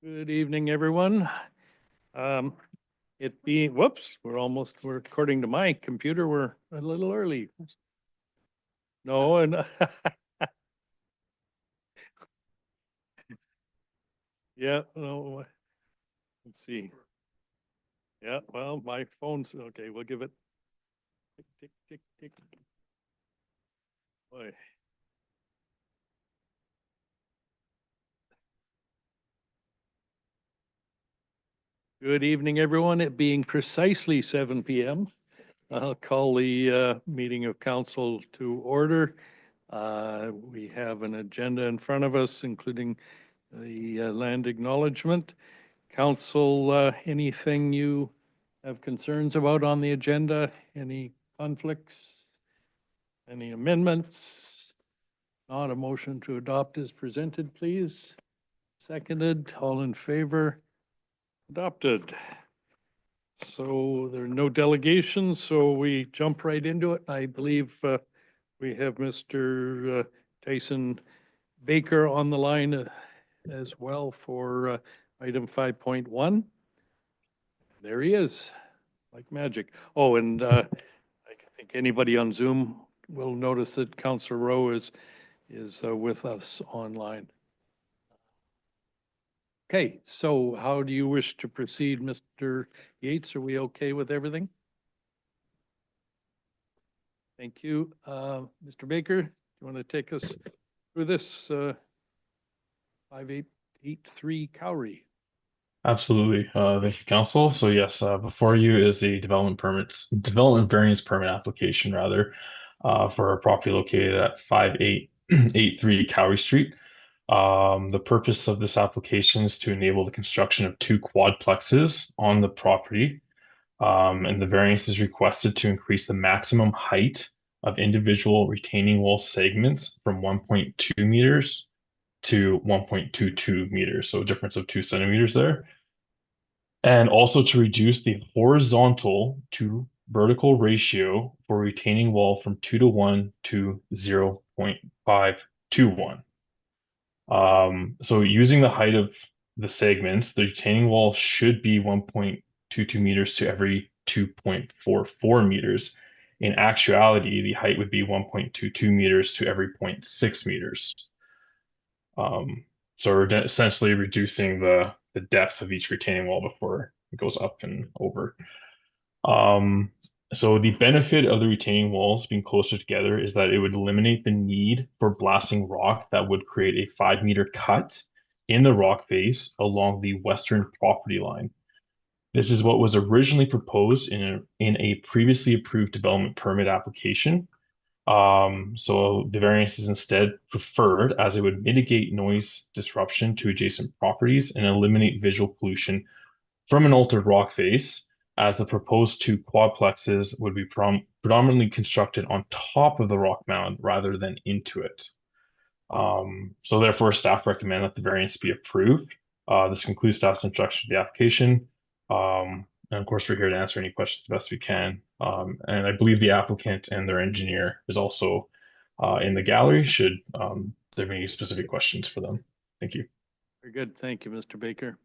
Good evening, everyone. It being, whoops, we're according to my computer, we're a little early. No, and yeah, no, let's see. Yeah, well, my phone's, okay, we'll give it. Tick, tick, tick, tick. Boy. Good evening, everyone. It being precisely 7 PM. I'll call the meeting of council to order. We have an agenda in front of us, including the land acknowledgement. Council, anything you have concerns about on the agenda? Any conflicts? Any amendments? Not, a motion to adopt is presented, please. Seconded, all in favor? Adopted. So there are no delegations, so we jump right into it. I believe we have Mr. Tyson Baker on the line as well for item 5.1. There he is, like magic. Oh, and I think anybody on Zoom will notice that Councillor Rowe is with us online. Okay, so how do you wish to proceed, Mr. Yates? Are we okay with everything? Thank you. Mr. Baker, do you want to take us through this 5883 Cowrie? Absolutely. Thank you, Council. So yes, before you is a development variance permit application rather, for a property located at 5883 Cowrie Street. The purpose of this application is to enable the construction of two quadplexes on the property. And the variance is requested to increase the maximum height of individual retaining wall segments from 1.2 meters to 1.22 meters, so a difference of 2 centimeters there. And also to reduce the horizontal to vertical ratio for retaining wall from 2:1 to 0.521. So using the height of the segments, the retaining wall should be 1.22 meters to every 2.44 meters. In actuality, the height would be 1.22 meters to every 0.6 meters. So we're essentially reducing the depth of each retaining wall before it goes up and over. So the benefit of the retaining walls being closer together is that it would eliminate the need for blasting rock that would create a 5-meter cut in the rock face along the western property line. This is what was originally proposed in a previously approved development permit application. So the variance is instead preferred as it would mitigate noise disruption to adjacent properties and eliminate visual pollution from an altered rock face, as the proposed two quadplexes would be predominantly constructed on top of the rock mound rather than into it. So therefore, staff recommend that the variance be approved. This concludes staff's introduction to the application. And of course, we're here to answer any questions the best we can. And I believe the applicant and their engineer is also in the gallery should there be any specific questions for them. Thank you. Very good. Thank you, Mr. Baker.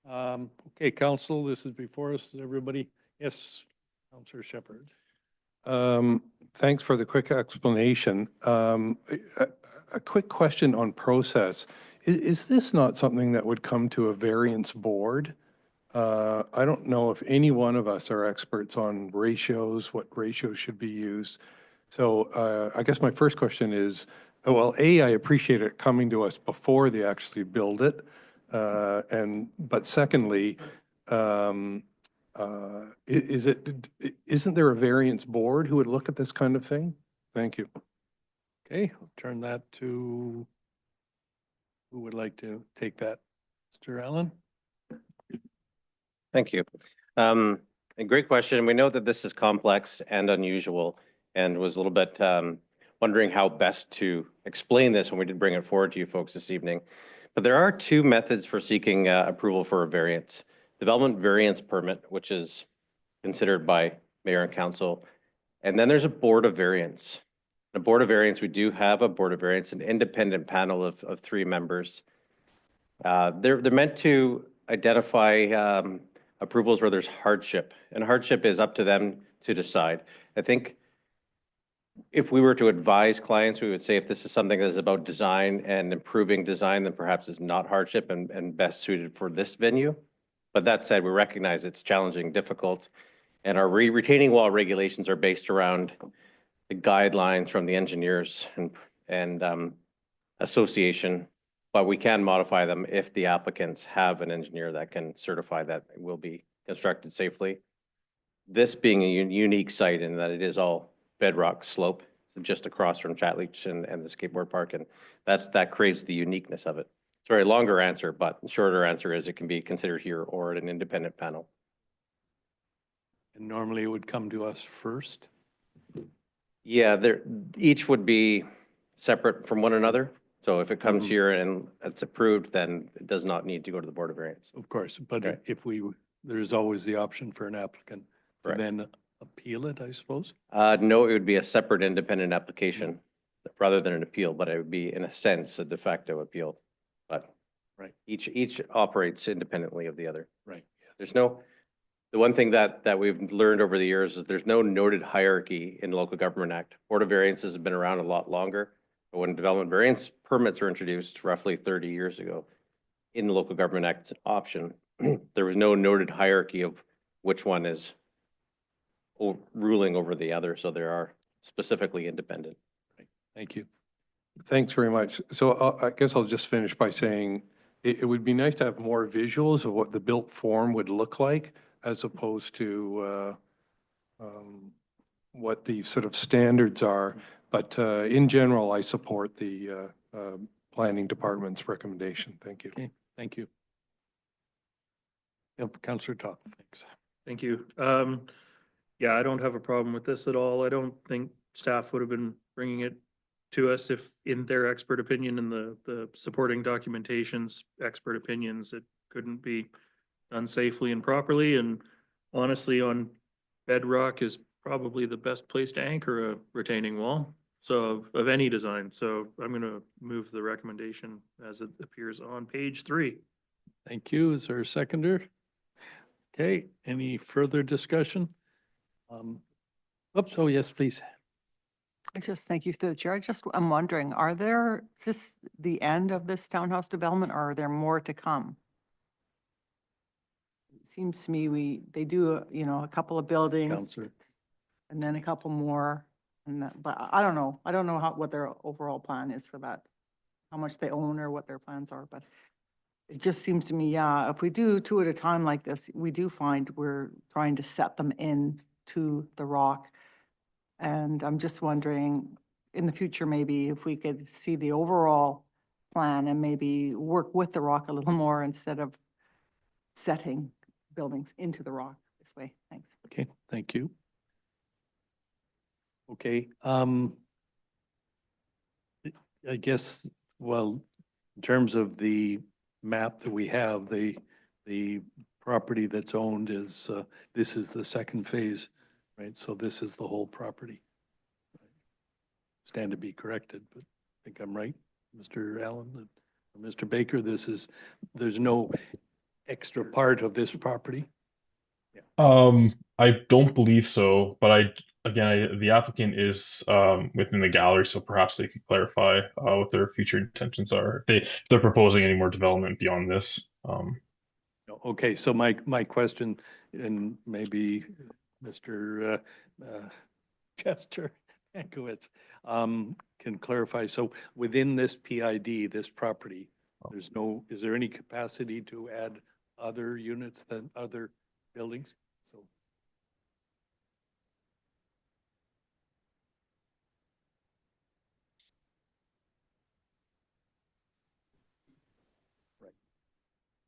Okay, council, this is before us. Everybody, yes, Councillor Shepherd. Thanks for the quick explanation. A quick question on process. Is this not something that would come to a variance board? I don't know if any one of us are experts on ratios, what ratios should be used. So I guess my first question is, well, A, I appreciate it coming to us before they actually build it. But secondly, isn't there a variance board who would look at this kind of thing? Thank you. Okay, I'll turn that to who would like to take that. Mr. Allen? Thank you. A great question. We know that this is complex and unusual and was a little bit wondering how best to explain this when we did bring it forward to you folks this evening. But there are two methods for seeking approval for a variance. Development variance permit, which is considered by mayor and council. And then there's a board of variance. A board of variance, we do have a board of variance, an independent panel of 3 members. They're meant to identify approvals where there's hardship, and hardship is up to them to decide. I think if we were to advise clients, we would say if this is something that is about design and improving design, then perhaps it's not hardship and best suited for this venue. But that said, we recognize it's challenging, difficult, and our retaining wall regulations are based around the guidelines from the engineers and association, but we can modify them if the applicants have an engineer that can certify that it will be constructed safely. This being a unique site in that it is all bedrock slope, just across from Chatleach and the skateboard park, and that creates the uniqueness of it. Sorry, longer answer, but the shorter answer is it can be considered here or at an independent panel. And normally it would come to us first. Yeah, each would be separate from one another. So if it comes here and it's approved, then it does not need to go to the Board of Variance. Of course, but Okay. if there's always the option for an applicant to Correct. then appeal it, I suppose. No, it would be a separate independent application rather than an appeal, but it would be in a sense a de facto appeal. But Right. each operates independently of the other. Right. The one thing that we've learned over the years is there's no noted hierarchy in the Local Government Act. Board of Variances have been around a lot longer. But when development variance permits were introduced roughly 30 years ago in the Local Government Act option, there was no noted hierarchy of which one is ruling over the other. So there are specifically independent. Thank you. Thanks very much. So I guess I'll just finish by saying it would be nice to have more visuals of what the built form would look like as opposed to what the sort of standards are. But in general, I support the planning department's recommendation. Thank you. Okay, thank you. Yep, Councillor Top, thanks. Thank you. Yeah, I don't have a problem with this at all. I don't think staff would have been bringing it to us if, in their expert opinion and the supporting documentation's expert opinions, it couldn't be done safely and properly. And honestly, on bedrock is probably the best place to anchor a retaining wall. So of any design. So I'm going to move the recommendation as it appears on page 3. Thank you. Is there a seconder? Okay, any further discussion? Oops, oh yes, please. I just thank you through the chair. I'm wondering, is this the end of this townhouse development or are there more to come? It seems to me they do, a couple of buildings Councillor. and then a couple more. But I don't know. I don't know what their overall plan is for that, how much they own or what their plans are, but it just seems to me, yeah, if we do 2 at a time like this, we do find we're trying to set them in to the rock. And I'm just wondering, in the future, maybe if we could see the overall plan and maybe work with the rock a little more instead of setting buildings into the rock this way. Thanks. Okay, thank you. Okay, I guess, well, in terms of the map that we have, the property that's owned is, this is the second phase, right? So this is the whole property. Stand to be corrected, but I think I'm right, Mr. Allen, or Mr. Baker, there's no extra part of this property? I don't believe so, but the applicant is within the gallery, so perhaps they could clarify what their future intentions are. If they're proposing any more development beyond this. Okay, so my question, and maybe Mr. Chester Pankowitz can clarify. So within this PID, this property, is there any capacity to add other units than other buildings? So.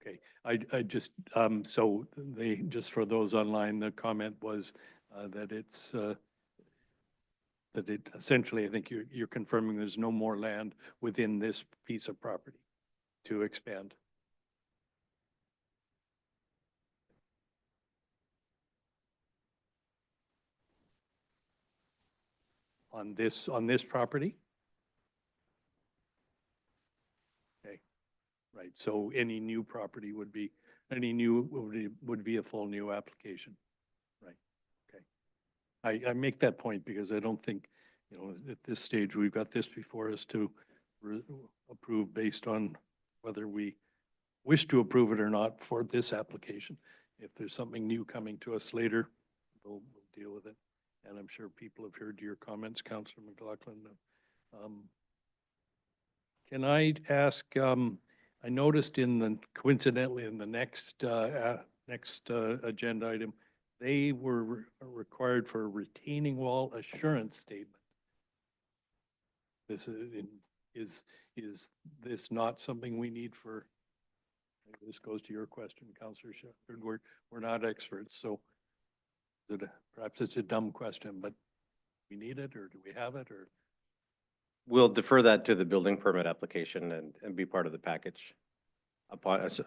Okay, I just, so just for those online, the comment was that that it essentially, I think you're confirming there's no more land within this piece of property to expand. On this property? Okay, Right, so any new property would be, any new, would be a full new application. Right, okay. I make that point because I don't think, you know, at this stage, we've got this before us to approve based on whether we wish to approve it or not for this application. If there's something new coming to us later, we'll deal with it. And I'm sure people have heard your comments, Councillor McLaughlin. Can I ask, I noticed coincidentally in the next agenda item, they were required for a retaining wall assurance statement. This is this not something we need for, this goes to your question, Councillor Shepherd, we're not experts, so perhaps it's a dumb question, but we need it, or do we have it, or? We'll defer that to the building permit application and be part of the package. Upon us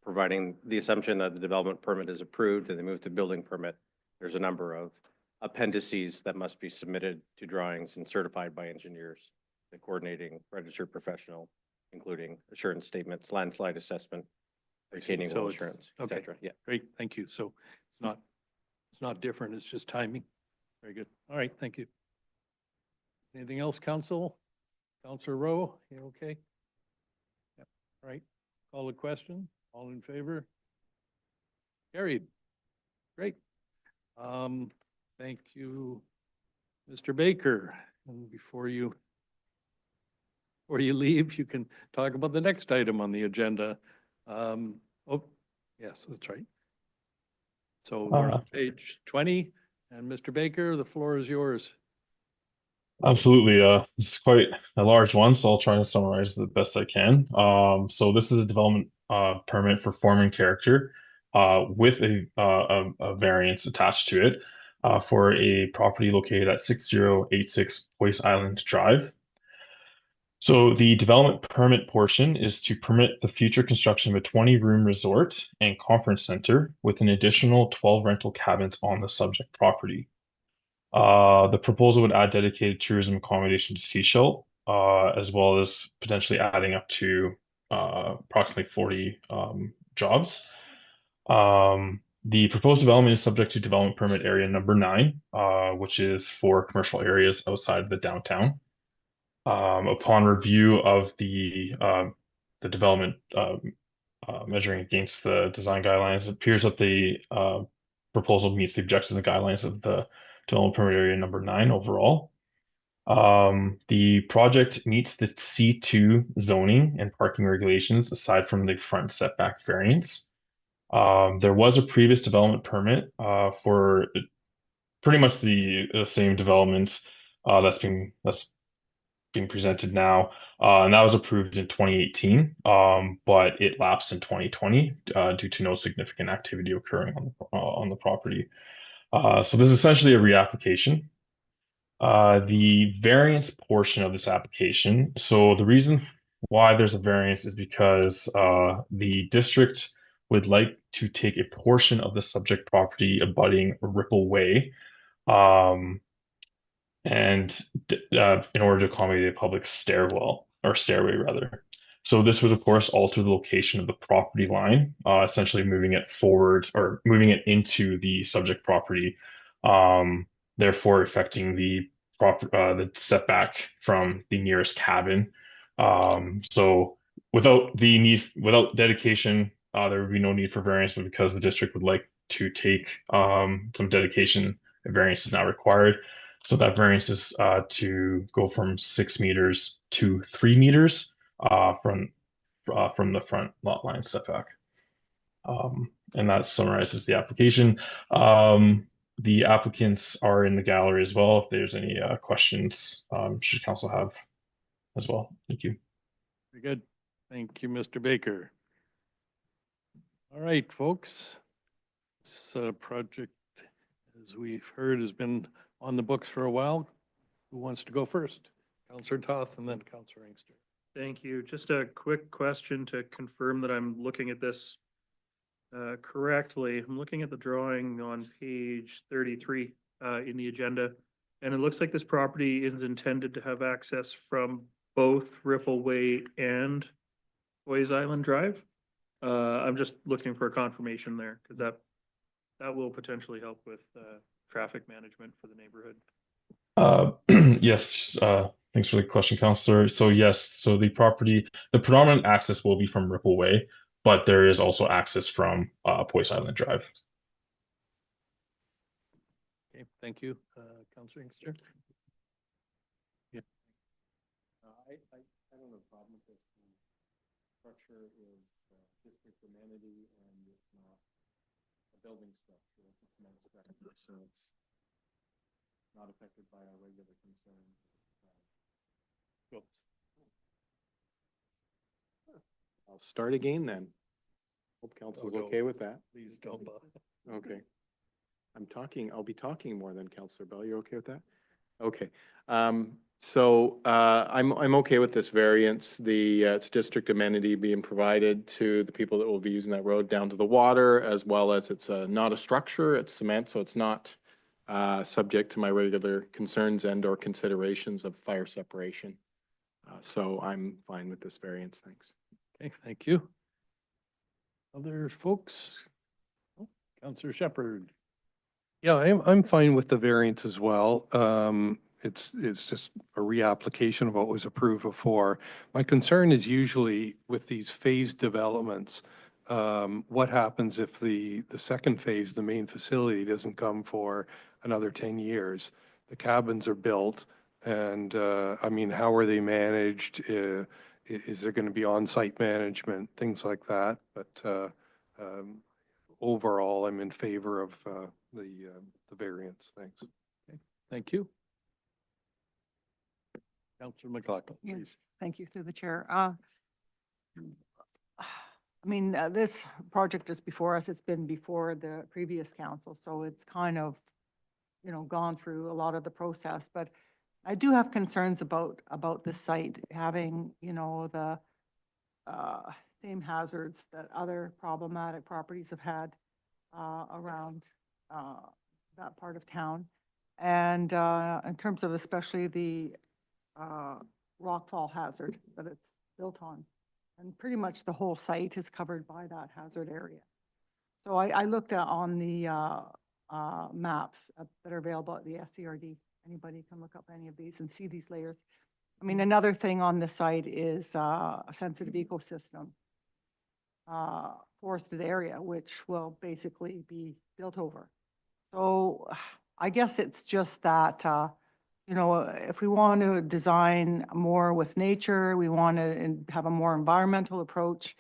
providing the assumption that the development permit is approved and they move to building permit, there's a number of appendices that must be submitted to drawings and certified by engineers, the coordinating registered professional, including assurance statements, landslide assessment, retaining So wall it's- assurance, et okay. cetera. Yeah. Great, thank you. So it's not different, it's just timing. Very good. All right, thank you. Anything else, council? Councillor Rowe, you okay? Yep. All right, call the question. All in favor? Carried. Great. Thank you, Mr. Baker. And before you leave, you can talk about the next item on the agenda. Oh, yes, that's right. So we're on page 20, and Mr. Baker, the floor is yours. Absolutely. This is quite a large one, so I'll try to summarize the best I can. So this is a development permit for form and character with a variance attached to it for a property located at 6086 Boyce Island Drive. So the development permit portion is to permit the future construction of a 20-room resort and conference center with an additional 12 rental cabins on the subject property. The proposal would add dedicated tourism accommodation to Seashell, as well as potentially adding up to approximately 40 jobs. The proposed development is subject to development permit area number 9, which is for commercial areas outside of the downtown. Upon review of the development measuring against the design guidelines, it appears that the proposal meets the objectives and guidelines of the development permit area number 9 overall. The project meets the C2 zoning and parking regulations aside from the front setback variance. There was a previous development permit for pretty much the same development that's being presented now, and that was approved in 2018, but it lapsed in 2020 due to no significant activity occurring on the property. So this is essentially a reapplication. The variance portion of this application. So the reason why there's a variance is because the district would like to take a portion of the subject property abutting Ripple Way, and in order to accommodate a public stairwell or stairway rather. So this would of course alter the location of the property line, essentially moving it forward or moving it into the subject property, therefore affecting the setback from the nearest cabin. So without dedication, there would be no need for variance, but because the district would like to take some dedication, a variance is now required. So that variance is to go from 6 meters to 3 meters from the front lot line setback. And that summarizes the application. The applicants are in the gallery as well. If there's any questions, should council have as well. Thank you. Very good. Thank you, Mr. Baker. All right, folks. This project, as we've heard, has been on the books for a while. Who wants to go first? Councillor Toth and then Councillor Inkster. Thank you. Just a quick question to confirm that I'm looking at this correctly. I'm looking at the drawing on page 33 in the agenda, and it looks like this property is intended to have access from both Ripple Way and Boys Island Drive. I'm just looking for a confirmation there, because that will potentially help with, traffic management for the neighborhood. Yes, thanks for the question, Counselor. So yes, so the predominant access will be from Ripple Way, but there is also access from Boyce Island Drive. Okay, thank you, Counselor Inkster. I don't have a problem with this. The structure is district amenity and it's not a building structure, it's a cement structure, so it's not affected by our regular concerns. I'll start again then. Hope council's no. okay with that. Please don't. Okay. I'll be talking more than Counselor Bell. You're okay with that? Okay. So I'm okay with this variance. It's district amenity being provided to the people that will be using that road down to the water, as well as it's not a structure, it's cement, so it's not subject to my regular concerns and or considerations of fire separation. So I'm fine with this variance. Thanks. Okay, thank you. Other folks? Oh, Counselor Shepherd. Yeah, I'm fine with the variance as well. It's just a reapplication of what was approved before. My concern is usually with these phased developments, what happens if the second phase, the main facility, doesn't come for another 10 years? The cabins are built and, I mean, how are they managed? Is there going to be on-site management, things like that? But overall, I'm in favor of the variance. Thanks. Thank you. Counselor McLaughlin, please. Yes, thank you through the chair. I mean, this project is before us. It's been before the previous council, so it's kind of, gone through a lot of the process. But I do have concerns about this site having, the same hazards that other problematic properties have had around that part of town. And in terms of especially the rockfall hazard that it's built on. And pretty much the whole site is covered by that hazard area. So I looked at on the maps that are available at the SCRD. Anybody can look up any of these and see these layers. I mean, another thing on the site is a sensitive ecosystem, forested area, which will basically be built over. So I guess it's just that, if we want to design more with nature, we want to have a more environmental approach,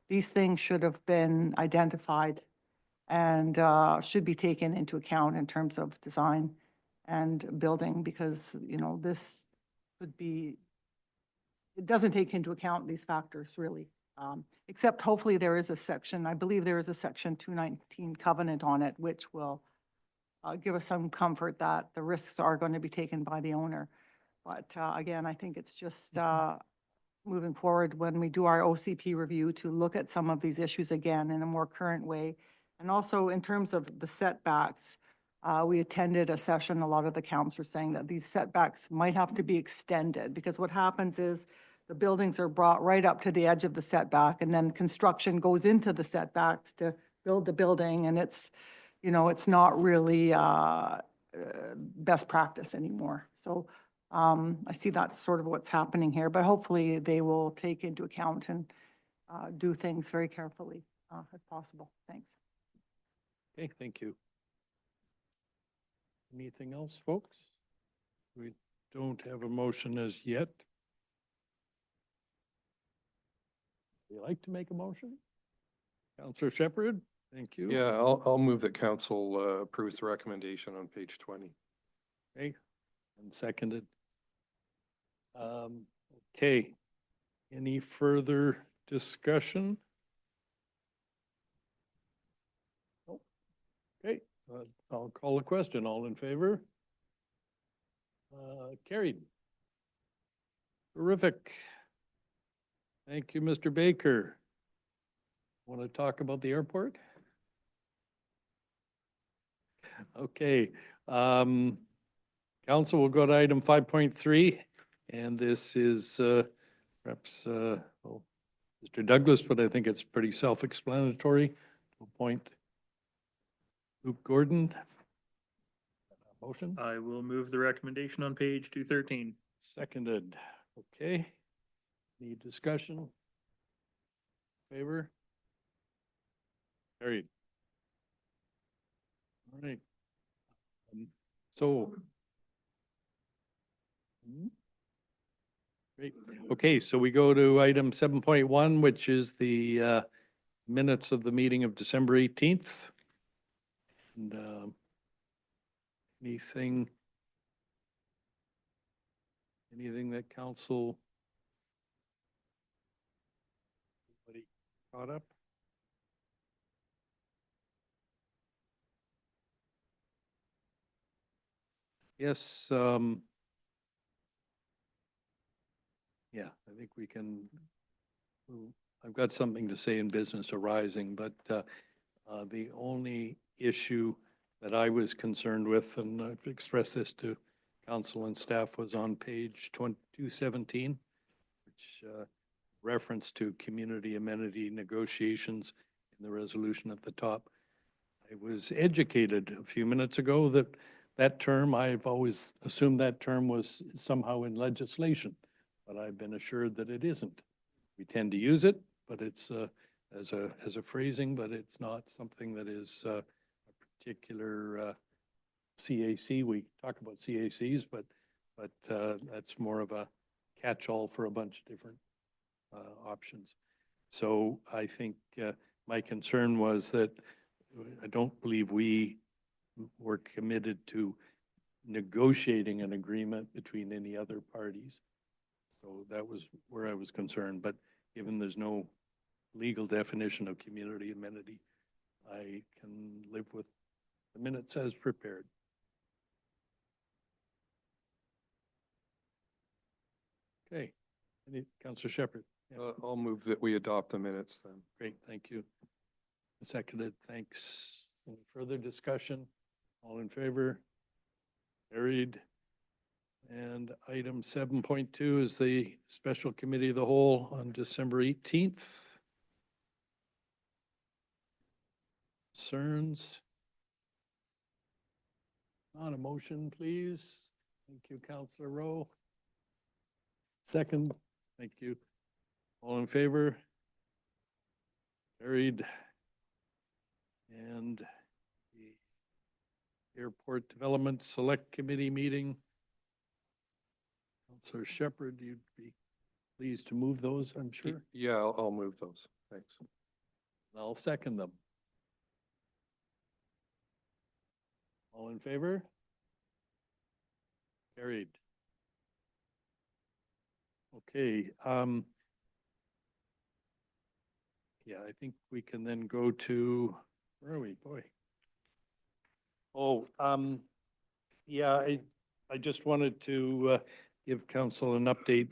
these things should have been identified and should be taken into account in terms of design and building, because, this would be, it doesn't take into account these factors really, except hopefully there is a section, I believe there is a section 219 covenant on it, which will give us some comfort that the risks are going to be taken by the owner. But again, I think it's just moving forward when we do our OCP review to look at some of these issues again in a more current way. And also in terms of the setbacks, we attended a session, a lot of the councilors saying that these setbacks might have to be extended, because what happens is the buildings are brought right up to the edge of the setback, and then construction goes into the setbacks to build the building, and it's not really best practice anymore. So I see that's sort of what's happening here, but hopefully they will take into account and do things very carefully if possible. Thanks. Okay, thank you. Anything else, folks? We don't have a motion as yet. Would you like to make a motion? Counselor Shepherd, thank you. Yeah, I'll move that council approves the recommendation on page 20. Okay, and seconded. Okay, any further discussion? Nope. Okay, I'll call a question. All in favor? Carried. Terrific. Thank you, Mr. Baker. Want to talk about the airport? Okay, council will go to item 5.3, and this is perhaps we'll Mr. Douglas, but I think it's pretty self-explanatory to appoint Luke Gordon. Motion? I will move the recommendation on page 213. Seconded. Okay. Any discussion? Favor? Carried. All right. So. Great. Okay, so we go to item 7.1, which is the minutes of the meeting of December 18th. And anything that council anybody caught up? Yes, yeah, I think we can, I've got something to say in business arising, but the only issue that I was concerned with, and I've expressed this to council and staff, was on page 217, which reference to community amenity negotiations in the resolution at the top. I was educated a few minutes ago that that term, I've always assumed that term was somehow in legislation, but I've been assured that it isn't. We tend to use it, but it's as a phrasing, but it's not something that is a particular CAC. We talk about CACs, but that's more of a catch-all for a bunch of different options. So I think my concern was that I don't believe we were committed to negotiating an agreement between any other parties. So that was where I was concerned. But given there's no legal definition of community amenity, I can live with the minutes as prepared. Okay. Councillor Shepherd. Yeah. I'll move that we adopt the minutes then. Great, thank you. Seconded, thanks. Any further discussion? All in favor? Carried. And item 7.2 is the special committee of the whole on December 18th. Concerns? On a motion, please. Thank you, Councillor Rowe. Second, thank you. All in favor? Carried. And the Airport Development Select Committee meeting. Councillor Shepherd, you'd be pleased to move those, I'm sure. Yeah, I'll move those. Thanks. I'll second them. All in favor? Carried. Okay, yeah, I think we can then go to, where are we, boy? Oh, yeah, I just wanted to give council an update.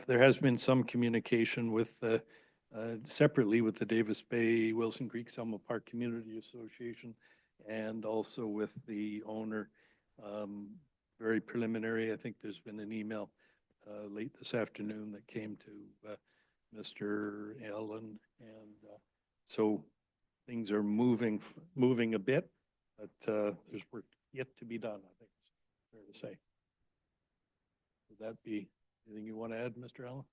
There has been some communication with, separately with the Davis Bay Wilson Creek Selma Park Community Association and also with the owner. Very preliminary. I think there's been an email late this afternoon that came to Mr. Allen, and so things are moving a bit, but there's work yet to be done, I think it's fair to say. Would that be anything you want to add, Mr. Allen?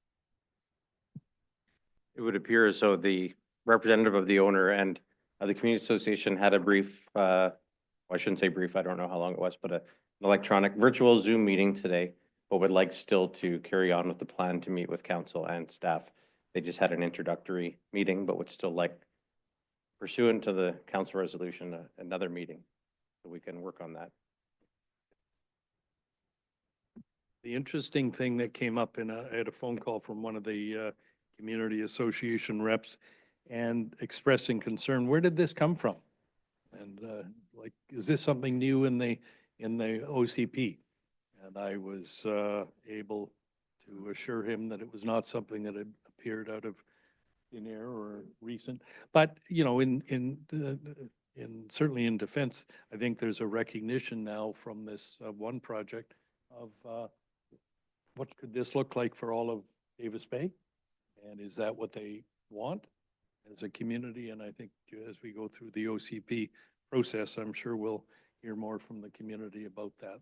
It would appear as though the representative of the owner and the community association had a brief, well, I shouldn't say brief, I don't know how long it was, but an electronic virtual Zoom meeting today, but would like still to carry on with the plan to meet with council and staff. They just had an introductory meeting, but would still like, pursuant to the council resolution, another meeting, so we can work on that. The interesting thing that came up I had a phone call from one of the community association reps and expressing concern, where did this come from? And like, is this something new in the OCP? And I was able to assure him that it was not something that had appeared out of thin air or recent. But, you know, certainly in defense, I think there's a recognition now from this one project of what could this look like for all of Davis Bay? And is that what they want as a community? And I think as we go through the OCP process, I'm sure we'll hear more from the community about that.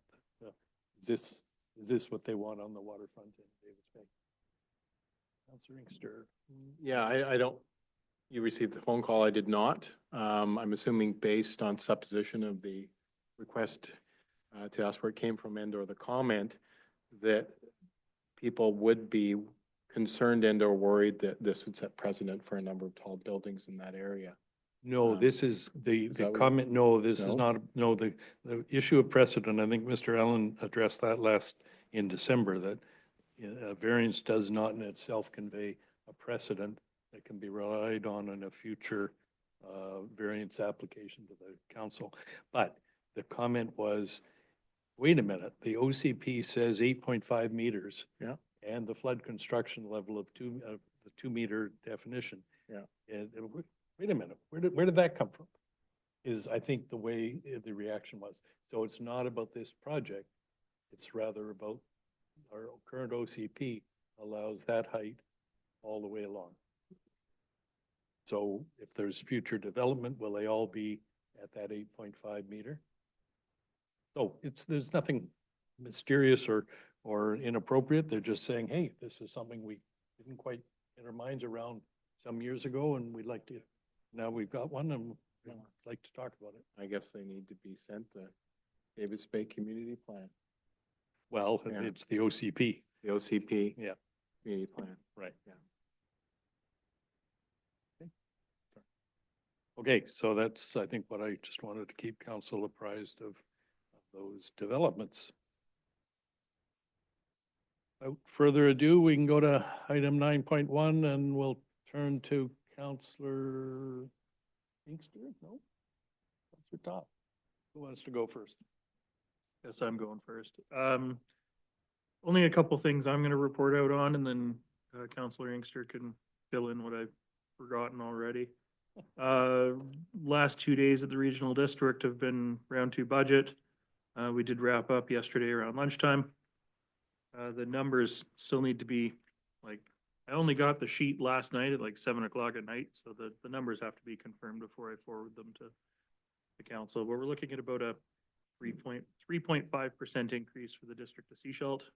Is this what they want on the waterfront in Davis Bay? Councilor Inkster. Yeah, I don't, you received the phone call. I did not. I'm assuming based on supposition of the request to ask where it came from and or the comment that people would be concerned and or worried that this would set precedent for a number of tall buildings in that area. No, this is the that what- comment, no, this is No? not, no, the issue of precedent, I think Mr. Allen addressed that in December, that a variance does not in itself convey a precedent that can be relied on in a future variance application to the council. But the comment was, wait a minute, the OCP says 8.5 meters. Yeah. And the flood construction level of the 2 meter definition. Yeah. And wait a minute, where did that come from? Is, I think, the way the reaction was. So it's not about this project. It's rather about our current OCP allows that height all the way along. So if there's future development, will they all be at that 8.5 meter? So there's nothing mysterious or inappropriate. They're just saying, hey, this is something we didn't quite get our minds around some years ago, and we'd like to, now we've got one, and we'd like to talk about it. I guess they need to be sent the Davis Bay Community Plan, Well, Yeah. it's the OCP. the OCP. Yeah. Community Plan. Right. Yeah. Okay, so that's, I think, what I just wanted to keep council apprised of those developments. Without further ado, we can go to item 9.1 and we'll turn to Councillor Inkster, no? Councillor Top, who wants to go first? Guess I'm going first. Only a couple things I'm gonna report out on, and then Counselor Inkster can fill in what I've forgotten already. Last 2 days at the regional district have been round two budget. We did wrap up yesterday around lunchtime. The numbers still need to be, like, I only got the sheet last night at like 7 o'clock at night, so the numbers have to be confirmed before I forward them to the council. But we're looking at about a 3.5% increase for the district of Seashelt,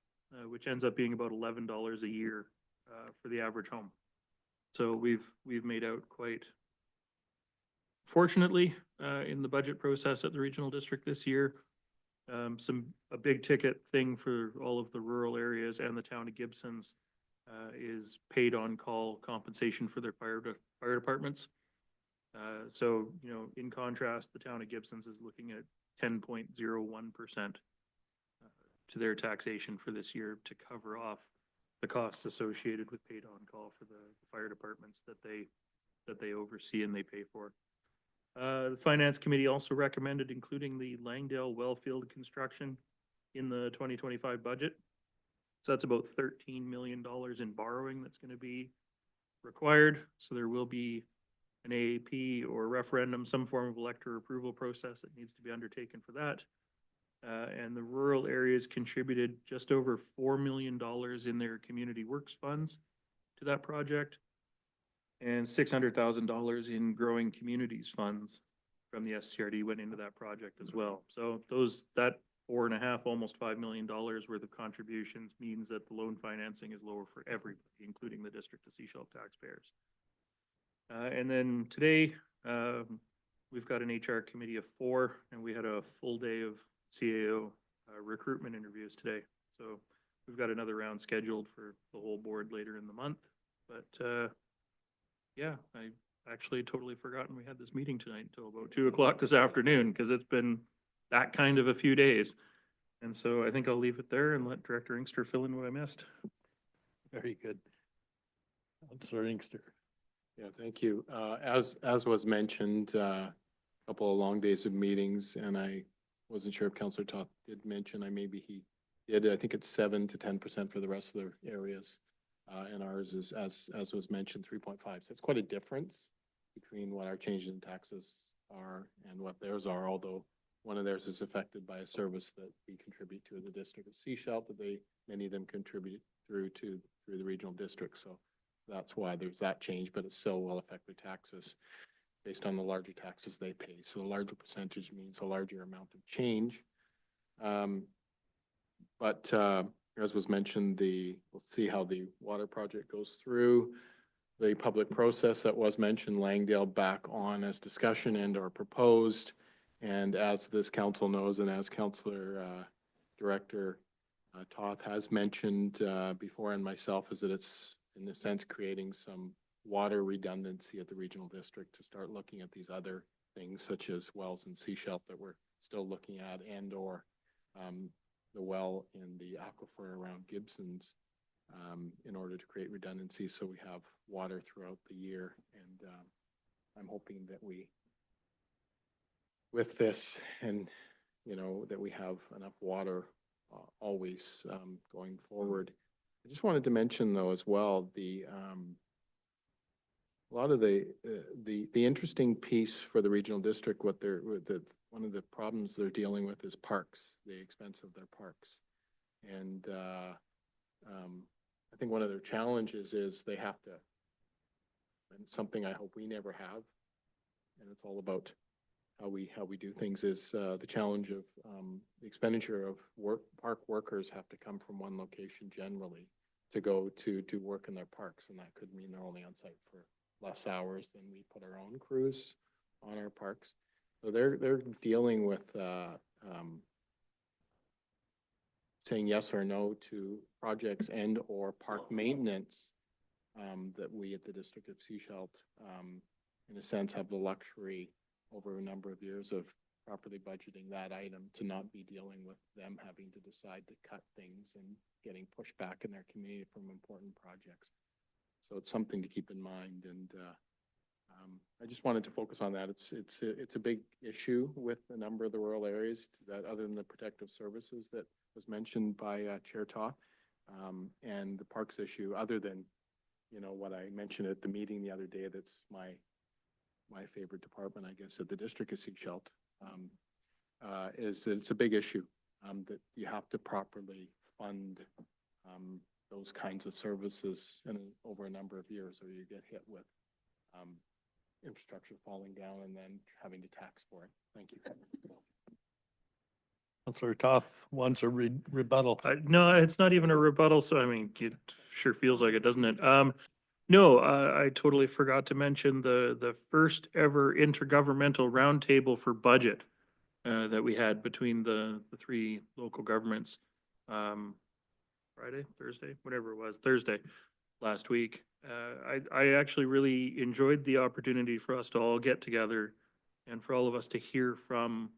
which ends up being about $11 a year for the average home. So we've made out quite fortunately in the budget process at the regional district this year. A big ticket thing for all of the rural areas and the town of Gibson's is paid on call compensation for their fire departments. So, you know, in contrast, the town of Gibson's is looking at 10.01% to their taxation for this year to cover off the costs associated with paid on call for the fire departments that they oversee and they pay for. The finance committee also recommended including the Langdale Wellfield construction in the 2025 budget. So that's about $13 million in borrowing that's going to be required. So there will be an AAP or referendum, some form of elector approval process that needs to be undertaken for that. And the rural areas contributed just over $4 million in their community works funds to that project, and $600,000 in growing communities funds from the SCRD went into that project as well. So that 4.5, almost $5 million worth of contributions means that the loan financing is lower for everybody, including the district of Seashell taxpayers. And then today, we've got an HR committee of 4, and we had a full day of CAO recruitment interviews today. So we've got another round scheduled for the whole board later in the month. But yeah, I actually totally forgotten we had this meeting tonight until about 2 o'clock this afternoon, because it's been that kind of a few days. And so I think I'll leave it there and let Director Inkster fill in what I missed. Very good. Councillor Inkster. Yeah, thank you. As was mentioned, a couple of long days of meetings, and I wasn't sure if Councillor Toth did mention, maybe he did. I think it's 7 to 10% for the rest of the areas. And ours is, as was mentioned, 3.5. So it's quite a difference between what our changes in taxes are and what theirs are, although one of theirs is affected by a service that we contribute to the district of Seashell that many of them contribute through the regional district. So that's why there's that change, but it still will affect their taxes based on the larger taxes they pay. So the larger percentage means a larger amount of change. But as was mentioned, we'll see how the water project goes through. The public process that was mentioned, Langdale back on as discussion and or proposed. And as this council knows, and as Councillor Director Toth has mentioned before, and myself, is that it's in a sense creating some water redundancy at the regional district to start looking at these other things such as wells and sea shelf that we're still looking at, and or the well in the aquifer around Gibson's, in order to create redundancy so we have water throughout the year. And I'm hoping that with this, and that we have enough water always going forward. I just wanted to mention though as well, a lot of the interesting piece for the regional district, one of the problems they're dealing with is parks, the expense of their parks. And I think one of their challenges is they have to, and something I hope we never have, and it's all about how we do things, is the challenge of the expenditure of park workers have to come from one location generally to go to do work in their parks, and that could mean they're only on site for less hours than we put our own crews on our parks. So they're dealing with saying yes or no to projects and or park maintenance that we at the District of Sechelt, in a sense, have the luxury over a number of years of properly budgeting that item to not be dealing with them having to decide to cut things and getting pushed back in their community from important projects. So it's something to keep in mind, and I just wanted to focus on that. It's a big issue with a number of the rural areas that, other than the protective services that was mentioned by Chair Toth, and the parks issue, other than what I mentioned at the meeting the other day. That's my favorite department, I guess, at the District of Sechelt, is that it's a big issue that you have to properly fund those kinds of services over a number of years, or you get hit with infrastructure falling down and then having to tax for it. Thank you. Councillor Toth wants a rebuttal. No, it's not even a rebuttal, so I mean, it sure feels like it, doesn't it? No, I totally forgot to mention the first ever intergovernmental roundtable for budget that we had between the three local governments. Friday, Thursday, whatever it was, Thursday last week. I actually really enjoyed the opportunity for us to all get together and for all of us to hear from,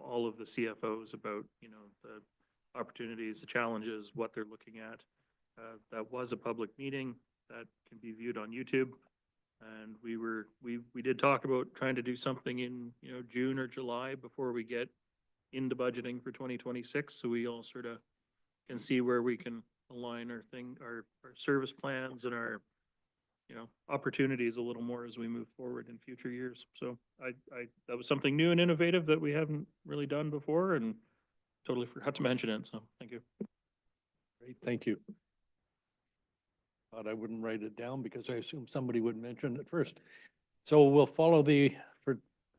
all of the CFOs about, the opportunities, the challenges, what they're looking at. That was a public meeting that can be viewed on YouTube. And we did talk about trying to do something in, June or July before we get into budgeting for 2026. So we all sort of can see where we can align our service plans and our, opportunities a little more as we move forward in future years. So that was something new and innovative that we haven't really done before, and totally forgot to mention it. So thank you. Great, thank you. Thought I wouldn't write it down because I assumed somebody would mention it first. So we'll follow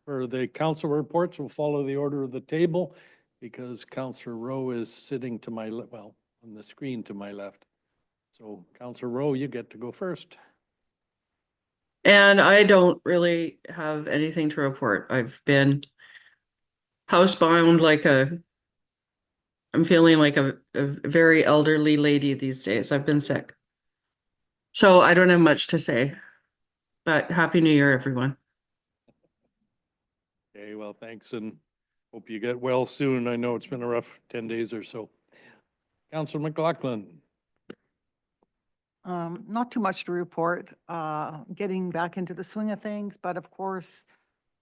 for the council reports, we'll follow the order of the table because Councillor Rowe is sitting to my, on the screen to my left. So Councillor Rowe, you get to go first. And I don't really have anything to report. I've been housebound I'm feeling like a very elderly lady these days. I've been sick. So I don't have much to say, but Happy New Year, everyone. Okay, well, thanks, and hope you get well soon. I know it's been a rough 10 days or so. Councillor McLaughlin. Not too much to report, getting back into the swing of things, but of course,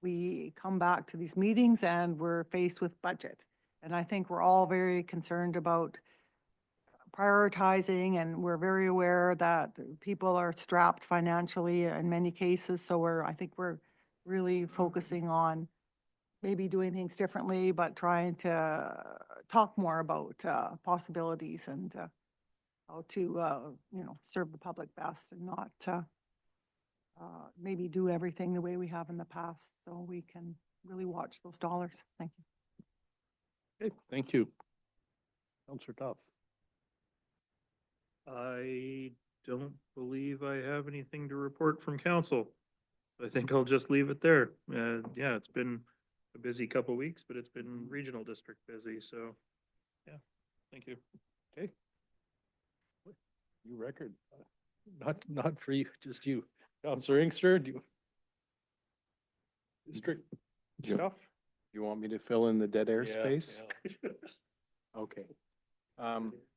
we come back to these meetings and we're faced with budget. And I think we're all very concerned about prioritizing, and we're very aware that people are strapped financially in many cases. So I think we're really focusing on maybe doing things differently, but trying to talk more about possibilities. And how to, you know, serve the public best and not, maybe do everything the way we have in the past, so we can really watch those dollars. Thank you. Okay, thank you. Counselor Tough. I don't believe I have anything to report from council. I think I'll just leave it there. Yeah, it's been a busy couple weeks, but it's been regional district busy, so, yeah, thank you. Okay. You record, not for you, just you. Counselor Inkster, do you? District Yeah. stuff? You want me to fill in the dead air Yeah, space? yeah. Okay.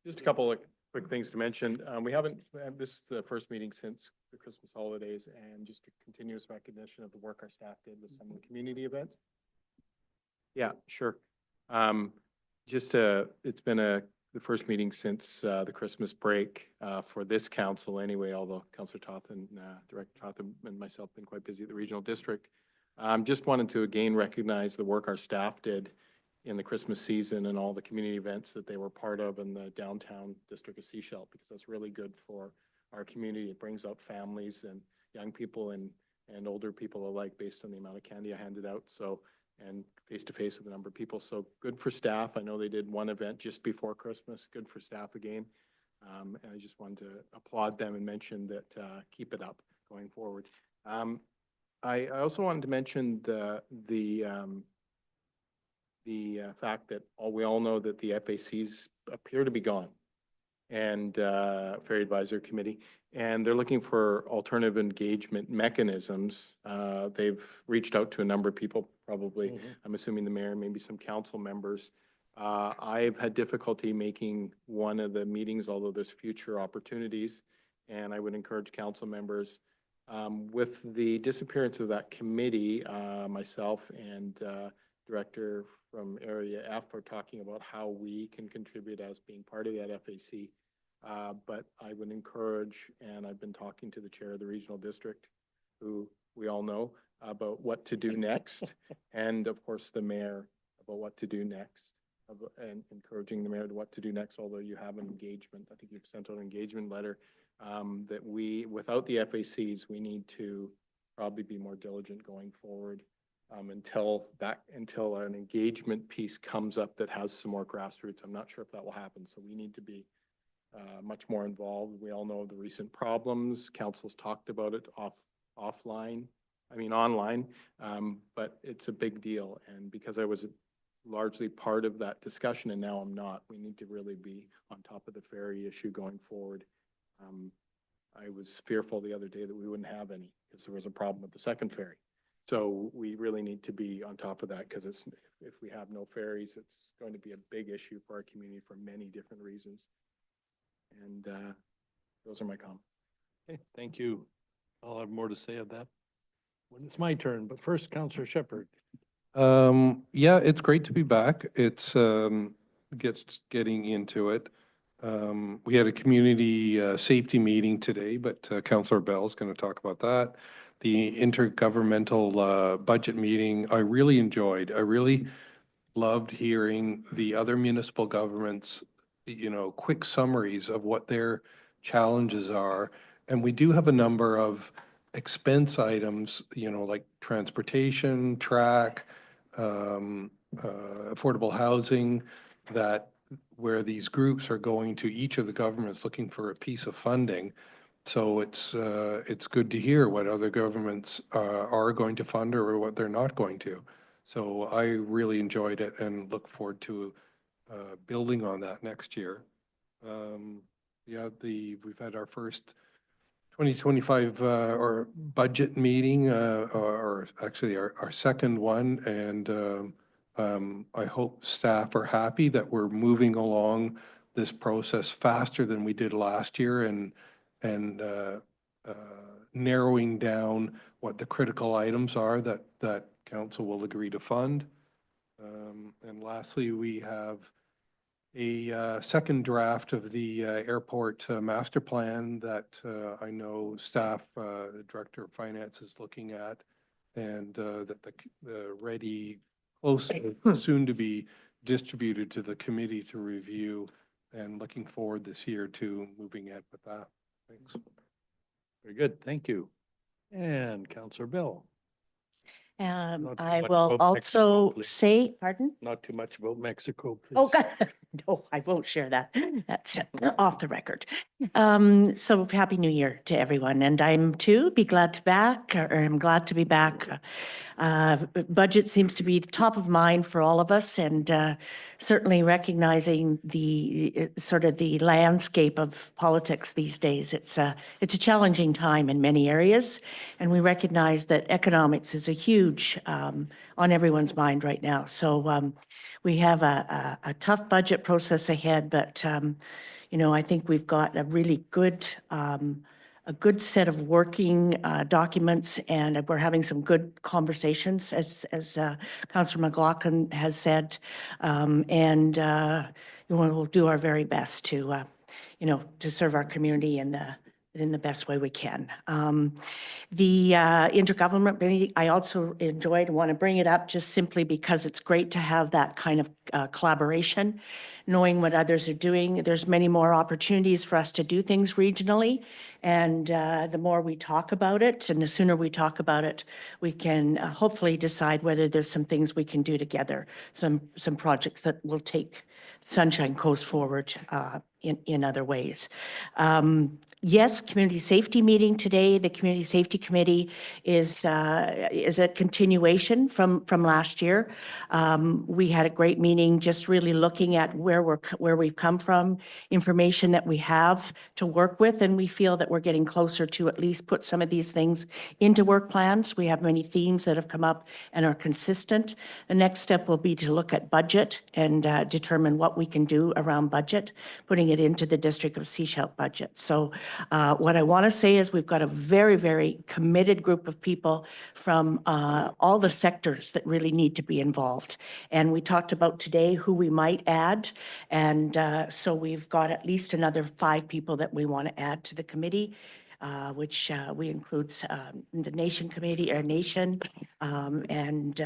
Just a couple of quick things to mention. We haven't, this is the first meeting since the Christmas holidays, and just a continuous recognition of the work our staff did with some of the community events. Yeah, sure. It's been the first meeting since the Christmas break for this council anyway, although Councillor Toth and Director Toth and myself have been quite busy at the regional district. Just wanted to again recognize the work our staff did in the Christmas season and all the community events that they were part of in the downtown district of Sechelt, because that's really good for our community. It brings out families and young people and older people alike based on the amount of candy I handed out. So, and face-to-face with a number of people. So good for staff. I know they did one event just before Christmas. Good for staff again. And I just wanted to applaud them and mention that keep it up going forward. I also wanted to mention the fact that we all know that the FACs appear to be gone, and Ferry Advisory Committee, and they're looking for alternative engagement mechanisms. They've reached out to a number of people, probably, I'm assuming the mayor, maybe some council members. I've had difficulty making one of the meetings, although there's future opportunities, and I would encourage council members. With the disappearance of that committee, myself and Director from Area F are talking about how we can contribute as being part of that FAC. But I would encourage, and I've been talking to the chair of the regional district, who we all know about what to do next, and of course the mayor about what to do next, and encouraging the mayor to what to do next, although you have an engagement. I think you've sent out an engagement letter that without the FACs, we need to probably be more diligent going forward. Until an engagement piece comes up that has some more grassroots. I'm not sure if that will happen. So we need to be much more involved. We all know the recent problems. Council's talked about it online, but it's a big deal. And because I was largely part of that discussion and now I'm not, we need to really be on top of the ferry issue going forward. I was fearful the other day that we wouldn't have any because there was a problem with the second ferry. So we really need to be on top of that, because if we have no ferries, it's going to be a big issue for our community for many different reasons. And those are my comments. Okay, thank you. I'll have more to say of that when it's my turn, but first, Counselor Shepherd. Yeah, it's great to be back. It's getting into it. We had a community safety meeting today, but Councillor Bell is going to talk about that. The intergovernmental budget meeting, I really enjoyed. I really loved hearing the other municipal governments, quick summaries of what their challenges are. And we do have a number of expense items, like transportation, track, affordable housing, where these groups are going to each of the governments looking for a piece of funding. So it's good to hear what other governments are going to fund or what they're not going to. So I really enjoyed it and look forward to building on that next year. We've had our first 2025 or budget meeting, or actually our second one, and I hope staff are happy that we're moving along this process faster than we did last year, and narrowing down what the critical items are that council will agree to fund. And lastly, we have a second draft of the airport master plan that I know staff, the Director of Finance is looking at, and that the ready, close, soon to be distributed to the committee to review and looking forward this year to moving ahead with that. Thanks. Very good, thank you. And Counselor Bill, Not too I much will about Mexico, also please. say, pardon? not too much about Mexico, please. Oh, God, no, I won't share that. That's off the record. So Happy New Year to everyone. And I'm glad to be back. Budget seems to be top of mind for all of us, and certainly recognizing the sort of the landscape of politics these days. It's a challenging time in many areas, and we recognize that economics is a huge on everyone's mind right now. So we have a tough budget process ahead, but I think we've got a really good a good set of working documents, and we're having some good conversations, as Councillor McLaughlin has said, and we'll do our very best to to serve our community in the best way we can. The intergovernment meeting, I also enjoyed, want to bring it up just simply because it's great to have that kind of collaboration, knowing what others are doing. There's many more opportunities for us to do things regionally, and the more we talk about it, and the sooner we talk about it, we can hopefully decide whether there's some things we can do together, some projects that will take Sunshine Coast forward in other ways. Yes, community safety meeting today. The Community Safety Committee is a continuation from last year. We had a great meeting, just really looking at where we've come from, information that we have to work with, and we feel that we're getting closer to at least put some of these things into work plans. We have many themes that have come up and are consistent. The next step will be to look at budget and determine what we can do around budget, putting it into the District of Sechelt budget. So what I want to say is we've got a very, very committed group of people from all the sectors that really need to be involved. And we talked about today who we might add. And so we've got at least another 5 people that we want to add to the committee, which we include the Nation Committee, or Nation, and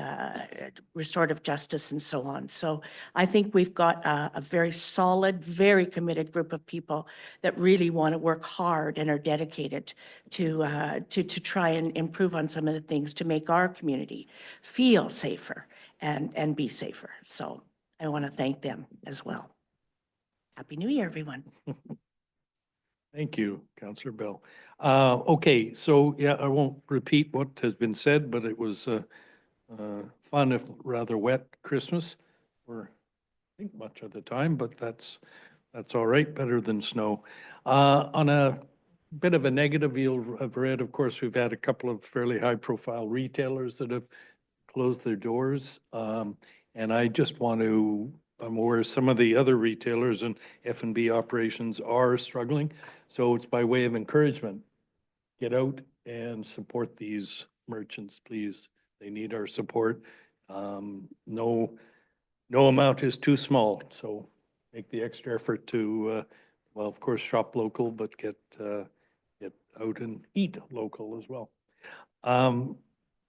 Restorative Justice, and so on. So I think we've got a very solid, very committed group of people that really want to work hard and are dedicated to try and improve on some of the things to make our community feel safer and be safer. So I want to thank them as well. Happy New Year, everyone. Thank you, Counselor Bell. Okay, so yeah, I won't repeat what has been said, but it was a fun, if rather wet Christmas for I think much of the time, but that's all right, better than snow. On a bit of a negative, you'll have read, of course, we've had a couple of fairly high-profile retailers that have closed their doors. And I just want to, I'm aware some of the other retailers and F&B operations are struggling. So it's by way of encouragement, get out and support these merchants, please. They need our support. No amount is too small. So make the extra effort to, well, of course, shop local, but get out and eat local as well.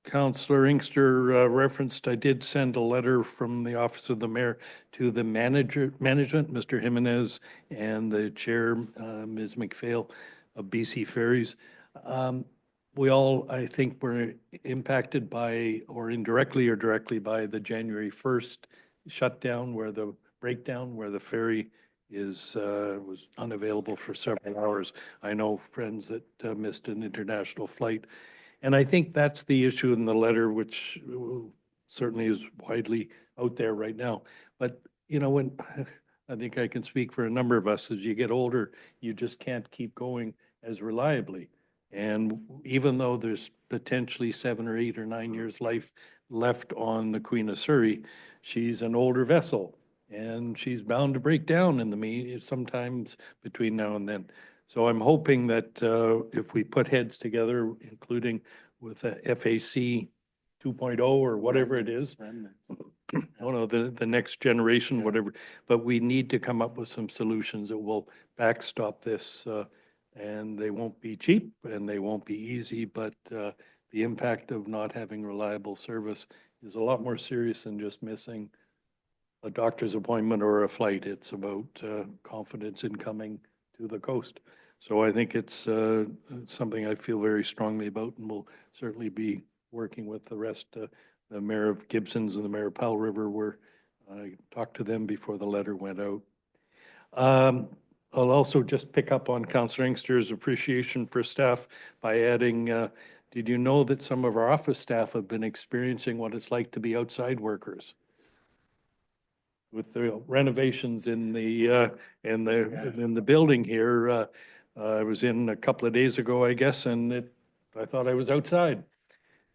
Councillor Inkster referenced, I did send a letter from the Office of the Mayor to the management, Mr. Jimenez, and the chair, Ms. McPhail of BC Ferries. We all, I think, were impacted by, or indirectly or directly by, the January 1st shutdown, where the breakdown, where the ferry was unavailable for several hours. I know friends that missed an international flight. And I think that's the issue in the letter, which certainly is widely out there right now. But, when I think I can speak for a number of us, as you get older, you just can't keep going as reliably. And even though there's potentially 7 or 8 or 9 years life left on the Queen of Surrey, she's an older vessel and she's bound to break down in the sometimes between now and then. So I'm hoping that if we put heads together, including with a FAC 2.0 or whatever it is, the next generation, whatever, but we need to come up with some solutions that will backstop this, and they won't be cheap and they won't be easy, but the impact of not having reliable service is a lot more serious than just missing a doctor's appointment or a flight. It's about confidence in coming to the coast. So I think it's something I feel very strongly about, and will certainly be working with the rest, the mayor of Gibson's and the mayor of Powell River, where I talked to them before the letter went out. I'll also just pick up on Councillor Inkster's appreciation for staff by adding, did you know that some of our office staff have been experiencing what it's like to be outside workers? With the renovations in the building here, I was in a couple of days ago, I guess, and I thought I was outside.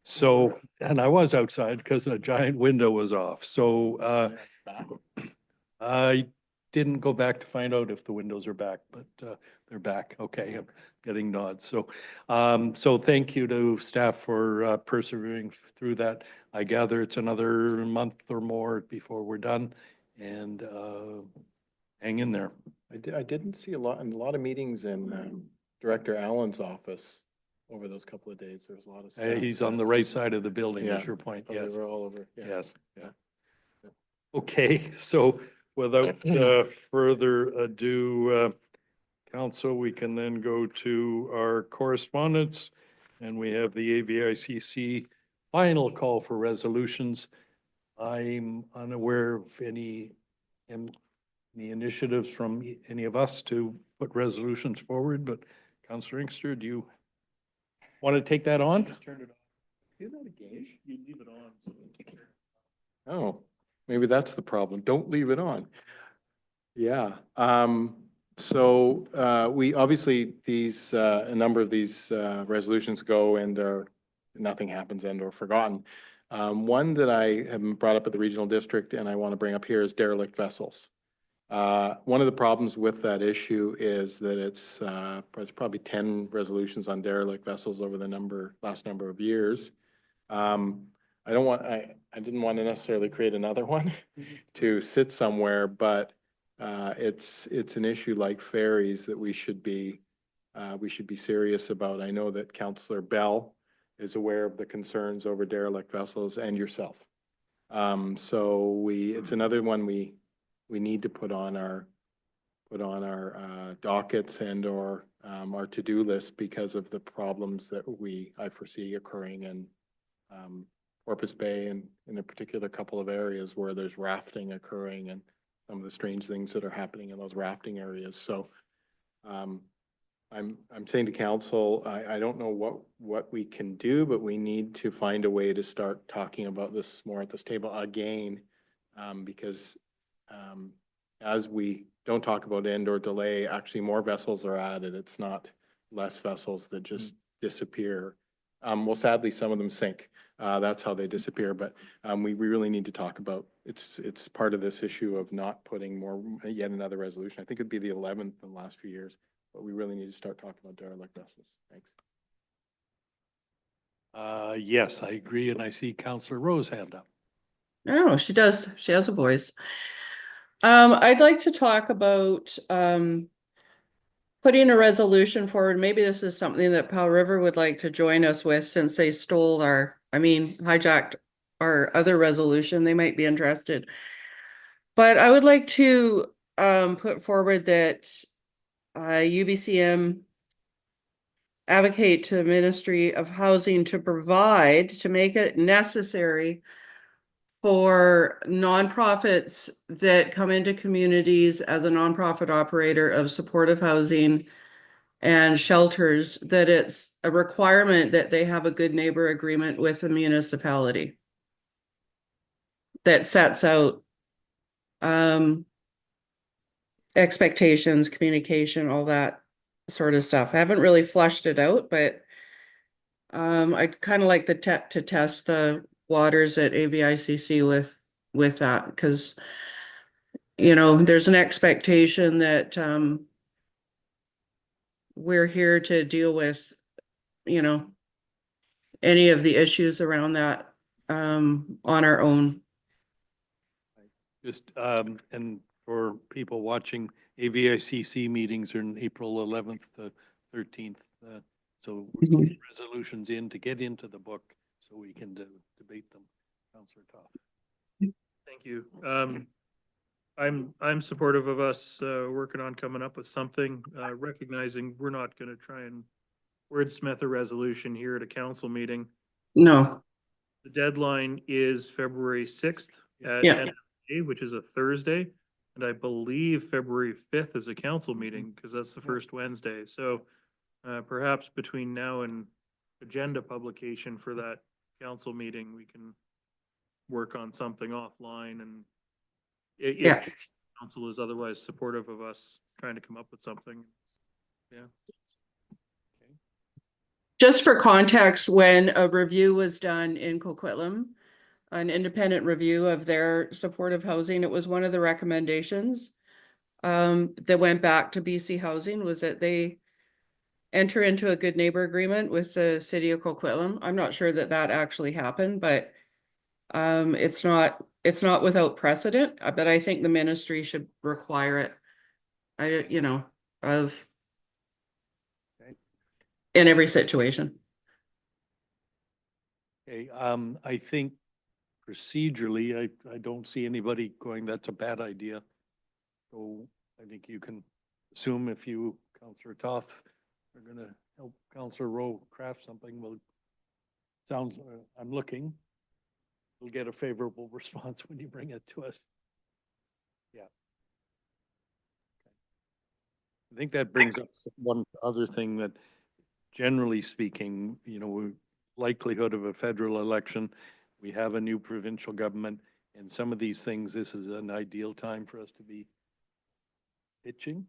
So, and I was outside because a giant window was off. So, I didn't go back to find out if the windows are back, but they're back. Okay, I'm getting nods. So, so thank you to staff for persevering through that. I gather it's another month or more before we're done, and hang in there. I didn't see a lot of meetings in Director Allen's office over those couple of days. There was a lot of staff. He's on the right side of the building, is Yeah. your point, Oh, they yes. were all over. Yeah. Yes. Yeah. Okay, so without further ado, council, we can then go to our correspondence, and we have the AVICC final call for resolutions. I'm unaware of any initiatives from any of us to put resolutions forward, but Councillor Inkster, do you want to take that on? Just turn it off. Do that again? You leave it on. Oh, maybe that's the problem. Don't leave it on. Yeah. So we obviously a number of these resolutions go and nothing happens and or forgotten. One that I have brought up at the regional district and I want to bring up here is derelict vessels. One of the problems with that issue is that it's probably 10 resolutions on derelict vessels over the last number of years. I didn't want to necessarily create another one to sit somewhere, but it's an issue like ferries that we should be serious about. I know that Councillor Bell is aware of the concerns over derelict vessels, and yourself. So it's another one we need to put on our dockets and or our to-do list because of the problems that I foresee occurring in Porpoise Bay and in a particular couple of areas where there's rafting occurring and some of the strange things that are happening in those rafting areas. So I'm saying to council, I don't know what we can do, but we need to find a way to start talking about this more at this table again, because as we don't talk about end or delay, actually more vessels are added. It's not less vessels that just disappear. Well, sadly, some of them sink. That's how they disappear. But we really need to talk about it's part of this issue of not putting yet another resolution. I think it'd be the 11th in the last few years, but we really need to start talking about derelict vessels. Thanks. Yes, I agree, and I see Councillor Rose hand up. Oh, she does. She has a voice. I'd like to talk about putting a resolution forward. Maybe this is something that Powell River would like to join us with, since they hijacked our other resolution. They might be interested. But I would like to put forward that UBCM advocate to the Ministry of Housing to make it necessary for nonprofits that come into communities as a nonprofit operator of supportive housing and shelters, that it's a requirement that they have a good neighbor agreement with the municipality that sets out expectations, communication, all that sort of stuff. I haven't really fleshed it out, but I'd kind of like to test the waters at AVICC with that, because there's an expectation that we're here to deal with any of the issues around that on our own. Just, and for people watching, AVICC meetings are in April 11th to 13th. So resolutions to get into the book so we can debate them. Councillor Toth. Thank you. I'm supportive of us, working on coming up with something, recognizing we're not gonna try and wordsmith a resolution here at a council meeting. No, The deadline is February 6th at Yeah. NFA, which is a Thursday. And I believe February 5th is a council meeting because that's the first Wednesday. So perhaps between now and agenda publication for that council meeting, we can work on something offline and Yeah. if council is otherwise supportive of us trying to come up with something. Yeah. just for context, when a review was done in Coquitlam, an independent review of their supportive housing, it was one of the recommendations that went back to BC Housing was that they enter into a good neighbor agreement with the city of Coquitlam. I'm not sure that that actually happened, but it's not without precedent, but I think the ministry should require it. Of Okay. in every situation. Okay, I think procedurally, I don't see anybody going, that's a bad idea. So I think you can assume if you, Counselor Toth, are gonna help Counselor Rowe craft something, well, sounds, I'm looking. We'll get a favorable response when you bring it to us. Yeah. I think that brings up one other thing that generally speaking, likelihood of a federal election, we have a new provincial government, and some of these things, this is an ideal time for us to be pitching,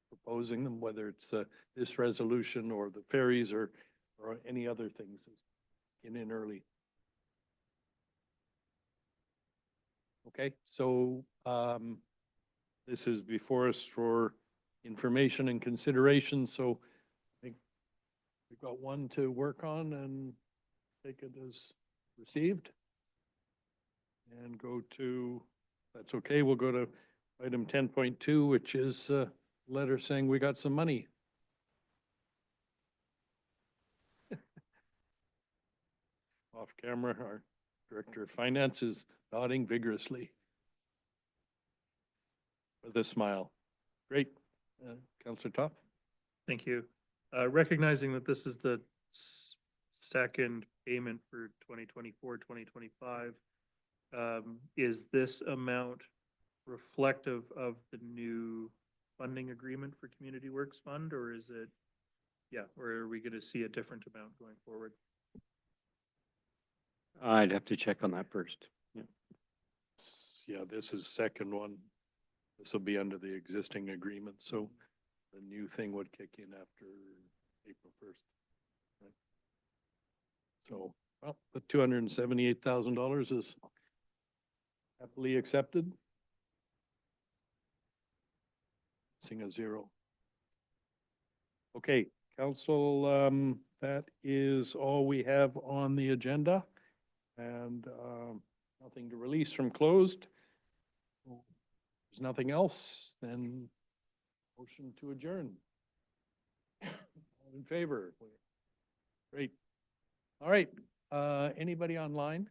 proposing them, whether it's this resolution or the ferries or any other things in early. Okay, so this is before us for information and consideration, so I think we've got one to work on and take it as received. And go to, that's okay, we'll go to item 10.2, which is a letter saying we got some money. Off camera, our Director of Finance is nodding vigorously with a smile. Great. Counselor Top? Thank you. Recognizing that this is the second payment for 2024, 2025, is this amount reflective of the new funding agreement for Community Works Fund, or is it, or are we going to see a different amount going forward? I'd have to check on that first. Yeah, this is second one. This will be under the existing agreement, so the new thing would kick in after April 1st. Right? So, well, the $278,000 is happily accepted. Missing a zero. Okay, council, that is all we have on the agenda. And nothing to release from closed. There's nothing else, then motion to adjourn. All in favor? Great. All right, anybody online?